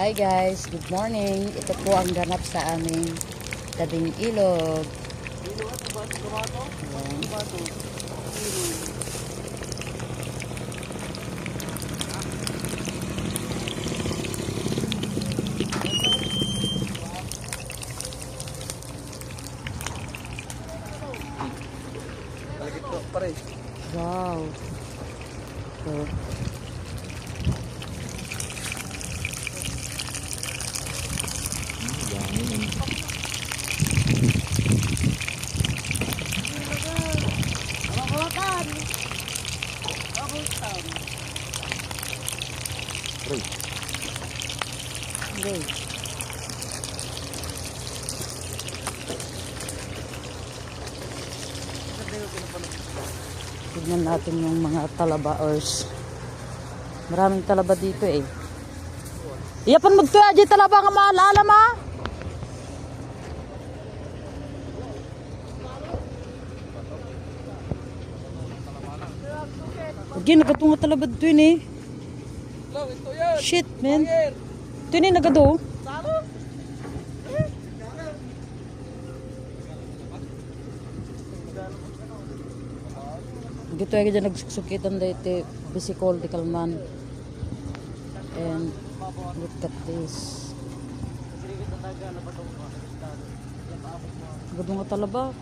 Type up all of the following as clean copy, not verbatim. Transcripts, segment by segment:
Hi guys, good morning. Ito po ang ganap sa aming tabing ilog. Wow. So, okay. Tignan natin yung mga talabaers. Maraming talaba dito eh. Iyapan magtuya di talaba nga maalala ma. Lagi nagatunga talaba dito yun eh. Shit man. Ito yun eh nagado. Gitu aja nagsusukitan dito bisikol di Kalman. And look at this. Gadong nga talaba.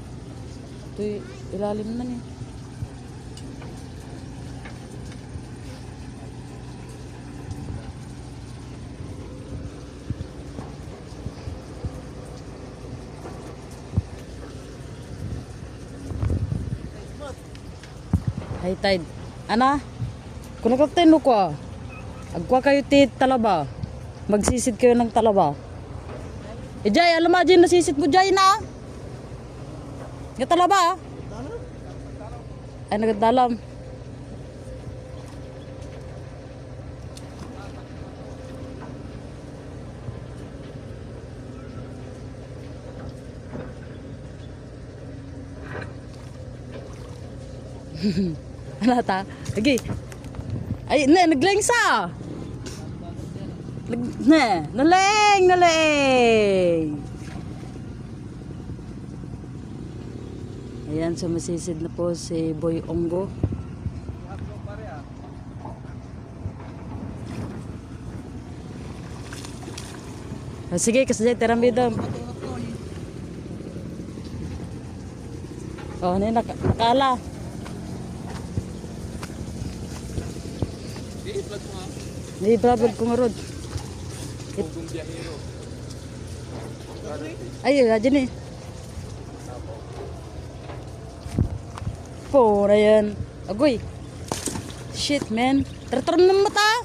Ito ilalim na niya. High tide. Ana? Kung nagkaktayin ko agwa kayo ti talaba. Magsisid kayo ng talaba. Jay, alam mo dyan nasisid mo Jay na? Yung talaba ay nagdalam. Ano ta? Lagi. Ay, naglang sa. Naleng. Ayan, sumasisid na po si Boy Onggo. Sige, kasi terang bidam. Oh, ini nakala. May brabag ko nga rod. Ay, dyan eh. Pura yan. Agoy. Shit, man. Tartaram ng mata.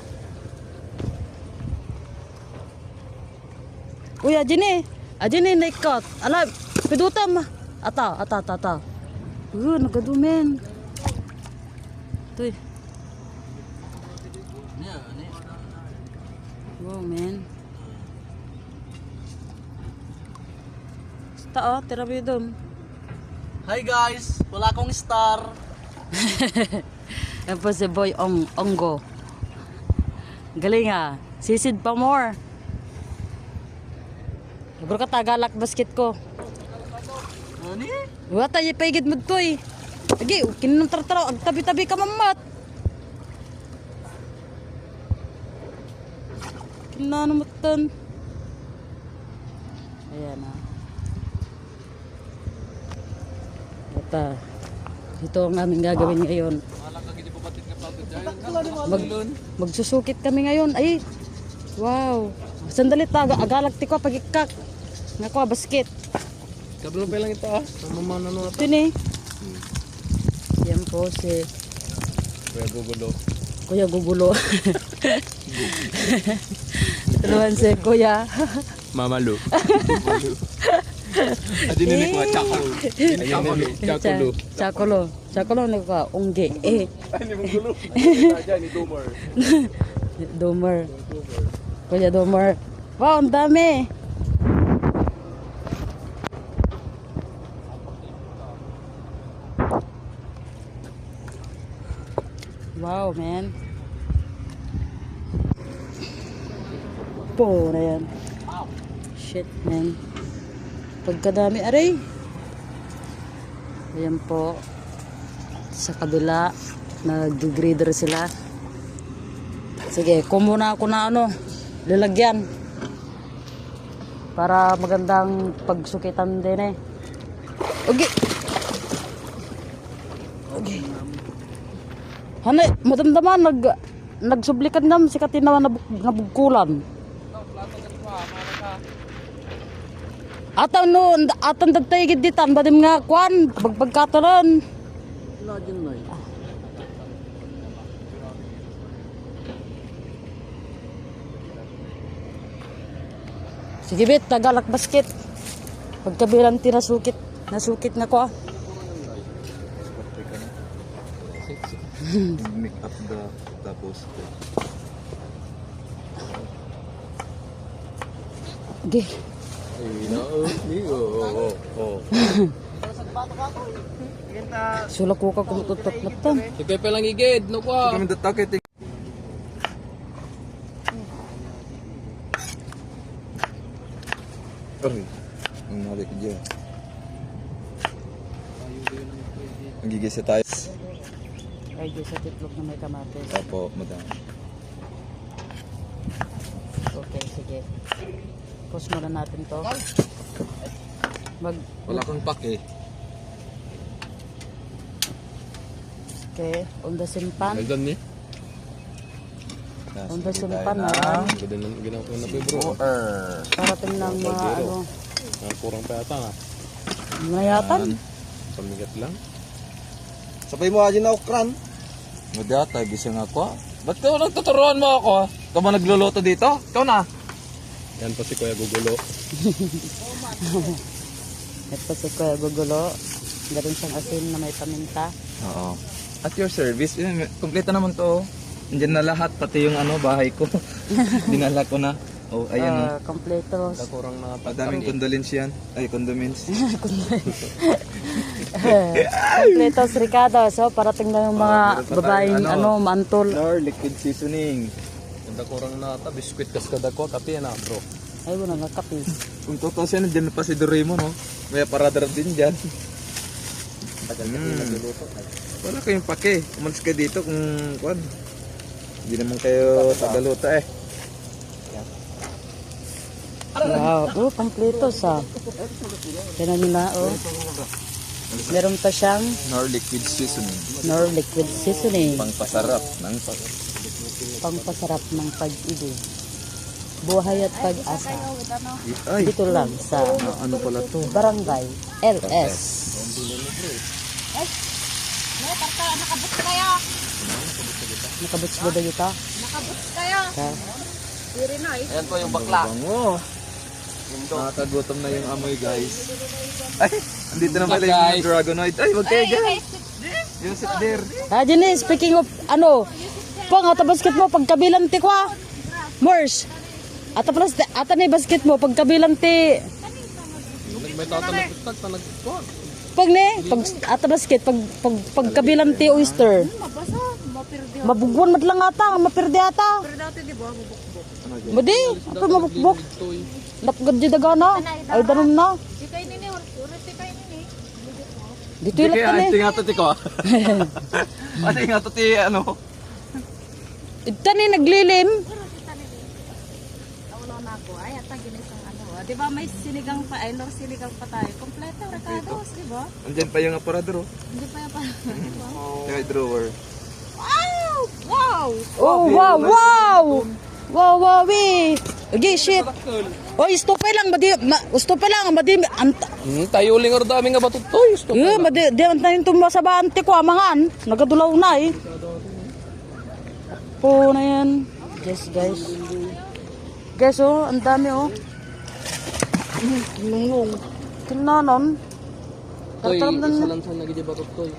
Uy, dyan eh. Dyan eh, naikot. Alam, pidutam. Ata. Nagadumen. Ito eh. Wow, man. Basta terabidom. Hi guys, wala akong star. Yan po si Boy Onggo. Galing ah. Sisid pa more. Siguro ka tagalak basket ko. Ani? Wata yung paigid mo to eh. Lagi, kinunong tartaraw. Agtabi-tabi ka mamat. Kinano mo tan. Ayan ah. Ito ang aming gagawin ngayon. Magsusukit kami ngayon. Ay, wow. Sandali taga, agalak ko pagikak. Nakuha basket. Kablo pa lang ito ah. Mamamana no Ito ni. Yan po si Kuya Gugulo. Ito naman si Kuya Mamalu. Adin ni ko Chakolo. Chakolo ni ko ongge. Ani mong gulo. Aja ni Domer. Domer. Kuya Domer. Wow, ang dami. Wow, man. Po na yan. Shit, man. Pagkadami, aray. Ayan po. Sa kabila, nag-grader sila. Sige, kumuna ako na lalagyan. Para magandang pagsukitan din eh. Okay. Okay. Hanay, madamdaman, nagsublikan nam si katinawa nabugkulan. Atan dagtay giditan badim nga kwan pagkatalan. Wala dyan na Sige bit, tagalak basket. Pagkabilang nasukit nga ko ah. Make up the poster. Okay. Sulak ko ka kumututot na to. Sige pa lang igid, no kwa. Kami datakit. Ay, ang malik dyan. Magigisa tayo. Ay, di sa titlog na may kamatis. Apo, madam. Okay, sige. Pause muna natin to. Wala kang pake. Okay, on the simpan. Nagdan ni. On the simpan na. Ganda na ginawa ko na bro. Parating ng mga Kurang pa yata nga. mayatan. Pamigat lang. Sabay mo aja na okran. Madata, gising ako. Ba't ka nagtuturuan mo ako? Ikaw ba nagluluto dito? Ikaw na. Yan pa si Kuya Gugulo. Ito si Kuya Gugulo. Galing siyang asin na may paminta. Oo. At your service, kompleto naman to. Nandiyan na lahat, pati yung bahay ko. Dinala ko na. Oh, ayan Kompleto. Kurang na Madaming condolence yan. Ay, condiments. Kompleto Ricardo. So, parating na yung mga babaeng mantol. Nor liquid seasoning. Ganda kurang na ta biskwit kas kada ko tapi na bro. Ay, wala nga kape. Kung totoo siya, nandiyan na pa si Doraemon, no? May paradarap din dyan. Tagal kasi nagluluto. Wala kayong pake. Umalis kayo dito kung kuwan. Hindi naman kayo tagaluta eh. Wow, kompleto sa. Tignan nyo na, Meron pa siyang Nor liquid seasoning. liquid seasoning. Pangpasarap ng Pangpasarap ng pag-ibig. Buhay at pag-asa. Ay, Dito lang sa ano pala to? Barangay LS. Nakabuts kayo. Nakabuts ba dito? Nakabuts kayo. Diri na eh. Ayan po yung bakla. Bango. Nakakagutom na yung amoy, guys. Ay, andito na pala Guys. yung dragonoid. Ay, wag kayo dyan. Yung sit there. Jenny, speaking of pang ata basket mo pagkabilang ti kwa. Mors. Ata ni basket mo pagkabilang ti May tatanong tag pa nagkuha. pag ata basket pagkabilang ti oyster. Mabasa, mapirdi. Mabugwan madlang ata, mapirdi ata. Pero dati di ba mabukbok. Madi, apa mabukbok. Napagad di dagana. Ay danom na. Di kayo nini, ulit di kayo nini. Dito ilat ka ni. Tingnan to ti ko. Ano yung ato ti Ita ni naglilim. Wala na ako. Ay, ata ginisang Di ba may sinigang pa, ay lor sinigang pa tayo. Kompleto, recados, di ba? Andyan pa yung aparador. Hindi pa yan pa. Yung drawer. Wow! Wow! Oh, wow. Wow, we. Okay, shit. Oy, stopay lang, stopay lang, Tayo uling or dami nga batutoy. di man tayo tumba sa bante ko, amangan. Nagadulaw na eh. Po na yan. Yes, guys. Guys, ang dami Lungong. Kinanon. Toy, Tatamdan isa na. lang sa nagidi batutoy.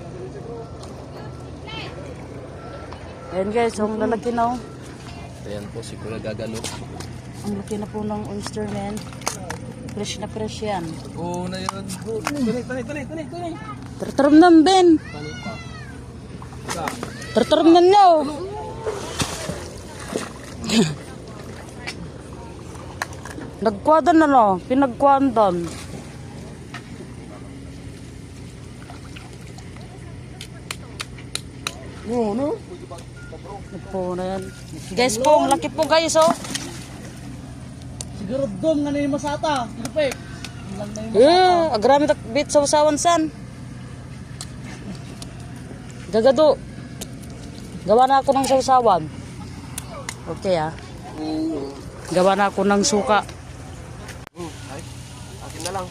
Ayan guys, ang lalaki na Ayan po si Kuya Gagalo. Ang laki na po ng oyster, man. Fresh na fresh yan. Oo na yun. Tunay. Tartaram na, Ben. Tani pa. Tartaram na nyo. Nagkwadan na no, pinagkwadan. Po na yan. Guys po, ang laki po guys oh. Siguro dom nga na yung masata. Lupik. Lang na yung Agrami tak bit sa usawan san. Gagado. Gawa na ako ng sausawan. Okay ah. Gawa na ako ng suka. akin na lang.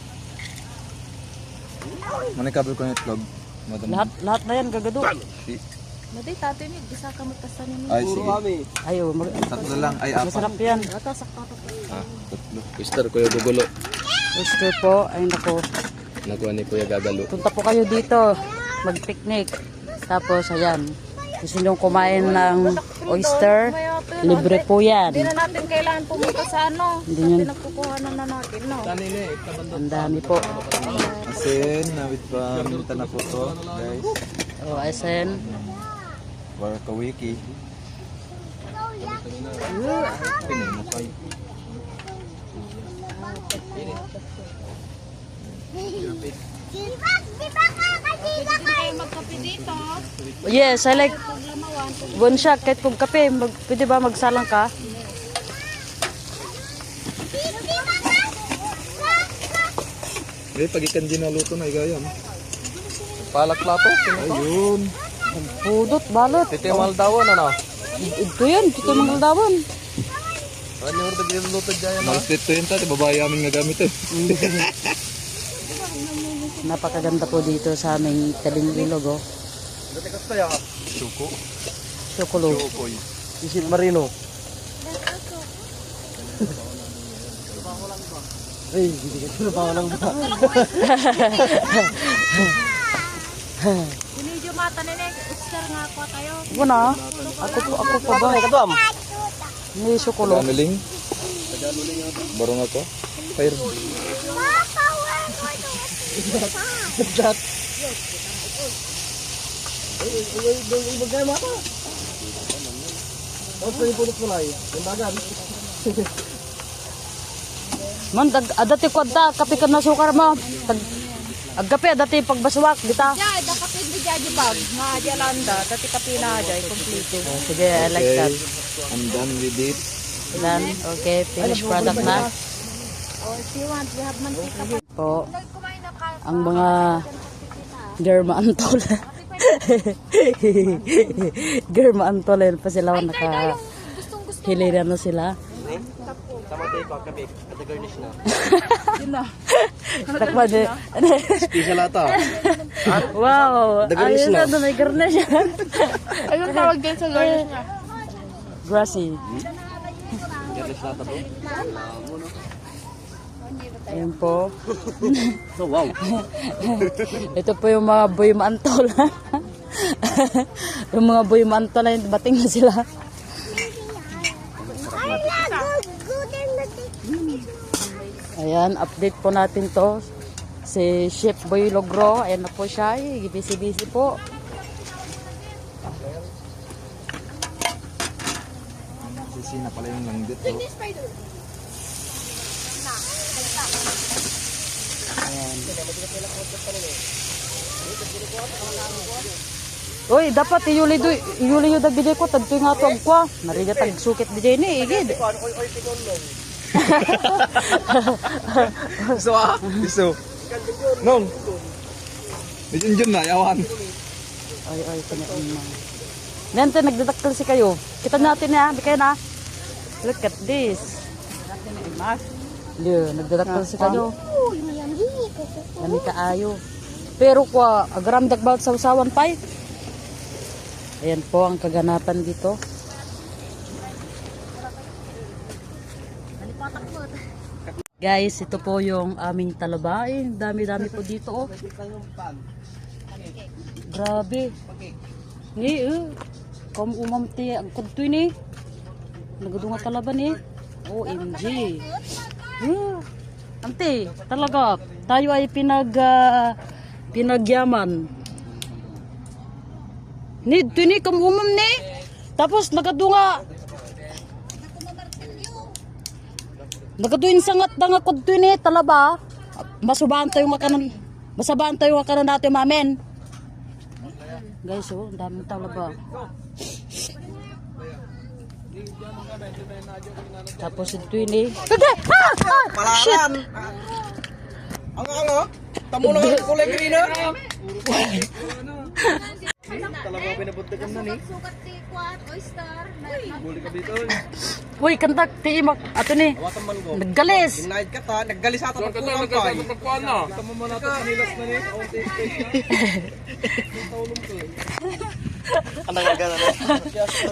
Manikabel ko ng itlog. Madam. Lahat na yan gagado. Madi, tato yun, bisa ka magkasanin mo. Ay, sige. Ayo, Tatlo lang. Ay, apat. masarap yan. Ito, sakto to. Tatlo. Mister, Kuya Gugulo. Oyster po, ay nako. Nakuha ni Kuya Gagalo. Punta po kayo dito, mag-picnic. Tapos, ayan. Gusto nyo kumain ng oyster, libre po yan. Hindi na natin kailangan pumunta sa ano. Hindi Sa yan. pinagkukuhanan na natin, no? Ang dami po. Asin, nawit pa minta na po to, guys. O, asen. Or kawiki. Hindi kayo magkape dito. Yes, I like Paglamawan. one shot kahit kung kape. Pwede ba magsalang ka? Pag ikan din naluto na, igayam. Palak plato. Ayun. Pudot, balot. Titimal dawon, ano? Ito yun, ito mga dawan. Ano yung nagluluto dyan? Malapit to yun, tati. Babae aming nagamit eh. Napakaganda po dito sa aming tabing ilog. Oh. Suko. Chocolate. Sukoy. Isin Marino. Ay, hindi ka trabaho lang ba? Sinidyo mata nene, Oscar nga ako tayo. Wala. Ako pa ba? Kadam. May chocolate. Ganuling. Barong ako. Fire. Ibagay mo ako. Tapos yung pulot mo lang eh. Yung bagan. Man, adati ko adta, kape ka na sukar mo. Agkape, adati pagbaswak, dita. Jay, dakapin di Jaji Bag. Nga Jalanda, dati kape na Jay, complete. Oh, sige, I like that. I'm done with it. Ilan? Okay, finished product na. Oh, if you want, we have mantika pa. Po, Kumain na ka. ang mga germa antol. Germa antol, yun pa sila naka hilira na sila. Tama tayo pa, kape. At the garnish na. Takma de. Special ata. Wow, ayun na doon, may garnish. Anong tawag din sa garnish niya? Grassy. Garnish na ata to. Ayun po. So, wow. Ito po yung mga boy maantol. Yung mga boy maantol na yun, bating na sila. Ayan, update po natin to. Si Chef Boy Logro, ayan na po siya. Busy-busy po. Sisina pala yung langgit. Oh. Uy, dapat iuli yung dagbigay ko. Tagto yung nga ito ko. Nariga tagsukit di dyan eh. Igid. Iso ah. Iso. Nong. Medyo na, yawan. Ay, kanyang na. Nante, nagdadaktal si kayo. Kita natin ya, di kayo na. Look at this. Liyo, nagdadaktal si kayo. Dami kaayo. Pero kwa, agram dagbawat sa usawan pa. Ayan po ang kaganapan dito. Guys, ito po yung aming talaba. Dami-dami po dito. Oh. Grabe. Ni, kom umamti ang kunto ni. Nagadunga talaba ni. OMG. Ante, talaga tayo ay pinagyaman. Ni, ni kom umam ni. Tapos nagadunga. Nagaduin sangat na nga kod tuin eh, talaba. Masubaan tayo makanan. Masabaan tayo makanan natin mamen. Guys, oh, ang daming talaba. Tapos ito yun eh. Palaran. Ang tamo na ang kulay green na. Talaga pinabuntagan na ni. Sukat ti Quat, oyster. Buli ka dito. Uy, kantak, tiimak. Ato ni. Awakan man ko. Naggalis. Denied ka ta, naggalis ata pagkulang pa. Kita mo man natin nilas na ni. Ano nga gana na?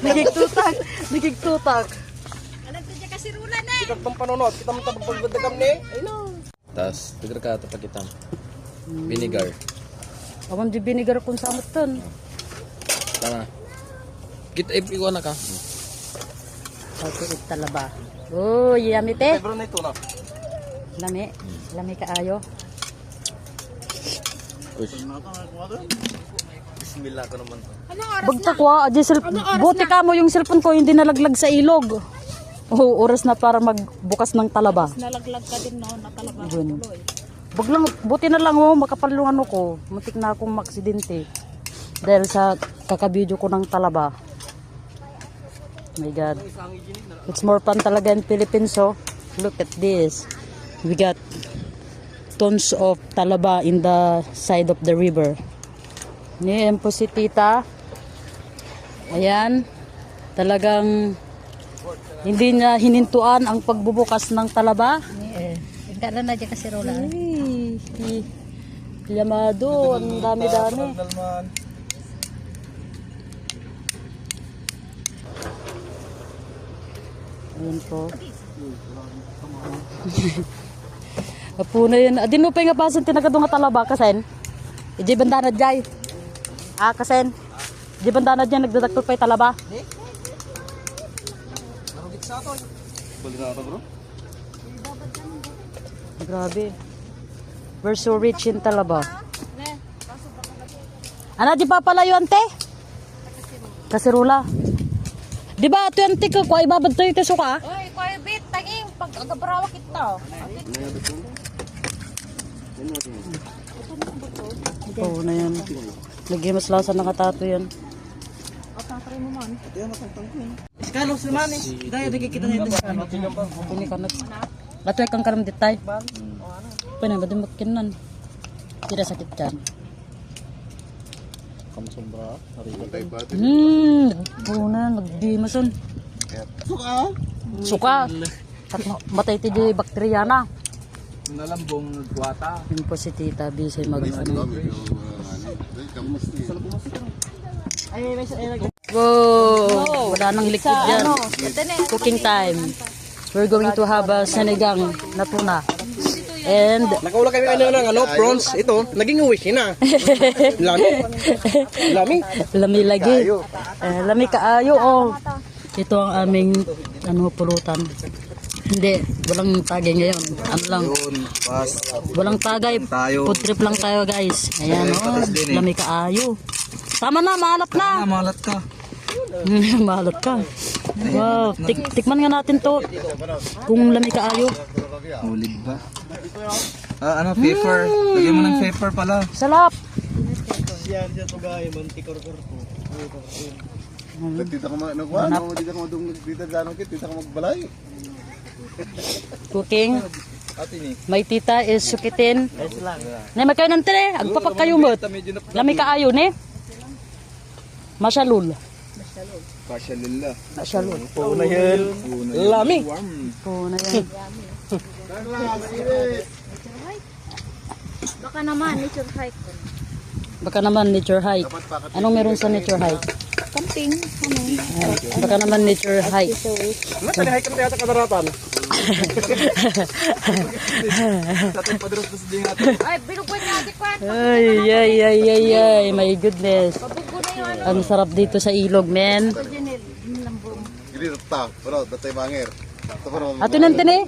Nagigtutak. Nagigtutak. Alam ko dyan kasi rula na. Sikat pang panunod, kita mo tapagbagdagam ni. Ay no. Tas, tigar ka tapakitan. Vinegar. Awam di binigar kung samot ton. Tara. Kita ikaw na ka. Ito talaba. Oh, yummy te. Pero na ito na. Lami. Lami kaayo. Push. Bismillah ko naman. Bagtak wa, adi buti ka mo yung cellphone ko hindi nalaglag sa ilog. Oh, oras na para magbukas ng talaba. Nalaglag ka din noon na talaga. Yun. Baglang, buti na lang oh, makapalungan ako. Muntik na akong maksidente. Dahil sa kakabidyo ko ng talaba. My God. It's more fun talaga in Philippines, oh. Look at this. We got tons of talaba in the side of the river. Niyan po si tita. Ayan. Talagang hindi niya hinintuan ang pagbubukas ng talaba. Hindi na dyan kasi rula. Ay, yamado, ang dami-dami. Ayan po. Apo na yun. Adin mo pa yung apasan tinakadong nga talaba, kasen? Iji bandana jay. Kasen? Iji bandana jay, nagdadaktot pa yung talaba. Buli na ito bro. Grabe. We're so rich in talaba. Ano di pa palayo ante? Kasirula. Di ba ito yung tika ko ay babad tayo ito suka? Uy, kuya bit, taging pag agabrawa kita. Oo na yan. Nag-imas lasa nakatato yan. Iskanos naman eh. Dahil nakikita na ito iskanos. Puni ka na. Latoy kang karam ditay. Pwede ba din magkinan? Tidak sakit dyan. Kamasumbra. Puna, nagdimason. Suka. Suka. Matay ti di bakterya na. Nalambong nagwata. Yun po si tita, busy mag ano. Wow! Wala nang liquid dyan. Cooking time. We're going to have a sinigang na tuna. And Nakaula kami ng prawns. Ito, naging uwi na. Lami. Lami. lami lagi. Lami kaayo. Oh. Ito ang aming pulutan. Hindi, walang tagay ngayon. Ano lang, Pas. walang tagay. Tayo. Food trip lang tayo guys. Ayan oh, lami kaayo. Tama na, mahalat na. Malat ka. Mahalat ka. Wow, tikman nga natin to. Kung lami kaayo. Ulid ba? Paper. Lagyan mo ng paper pala. Salap. Yan to guys, mantikor-kor ko. Dito ka magkuhan, dito ka madungog dito gano'n kit, dito ka magbalay. Cooking. Ate ni. May tita is sukitin. Na magkayo ng tere, agpapagkayumot. Lami kaayo ni. Masyalul. Pasyalila. Masyalul. Oo na yan. Lami. Oo na yan. Baka naman, nature hike. Baka naman nature hike. Anong meron sa nature hike? Camping. Baka naman nature hike. Ano ka hike kami yata kadaratan? Tatay padros na sa dingat. Ay, binubuan niya ati Quat. Ay, my goodness. Pabugo na yun. Ang sarap dito sa ilog, men. Gili ta, pero datay mangir. Ato nang tini.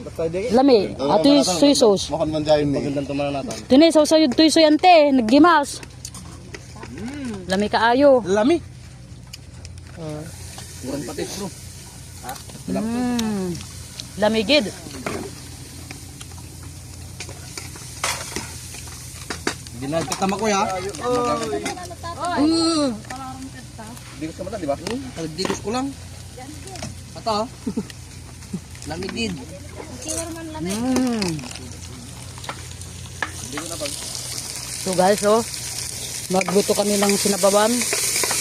Lami. Ato yung soy sauce. Makan man dahil ni. Gandang tumanan natin. Tini, sausayod to yung soy ante. Naggimas. Lami kaayo. Lami. Kurang patis bro. Lamigid. Hindi na katama ko ya. Digos ka mata, di ba? Digos ko lang. Ito. Lamig din. So guys, oh, magluto kami ng sinabawan,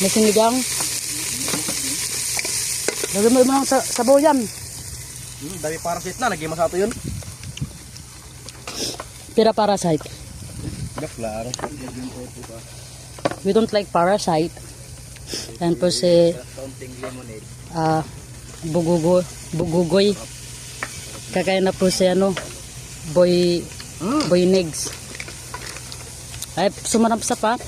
may sinigang. Lagyan mo ng sabaw yan. Dami parasit na, lagi masato yun. Pira parasite. Gaplar. We don't like parasite. Yan po si bugugoy. Kakain na po si boy negs. Ay, sumanap sa pa.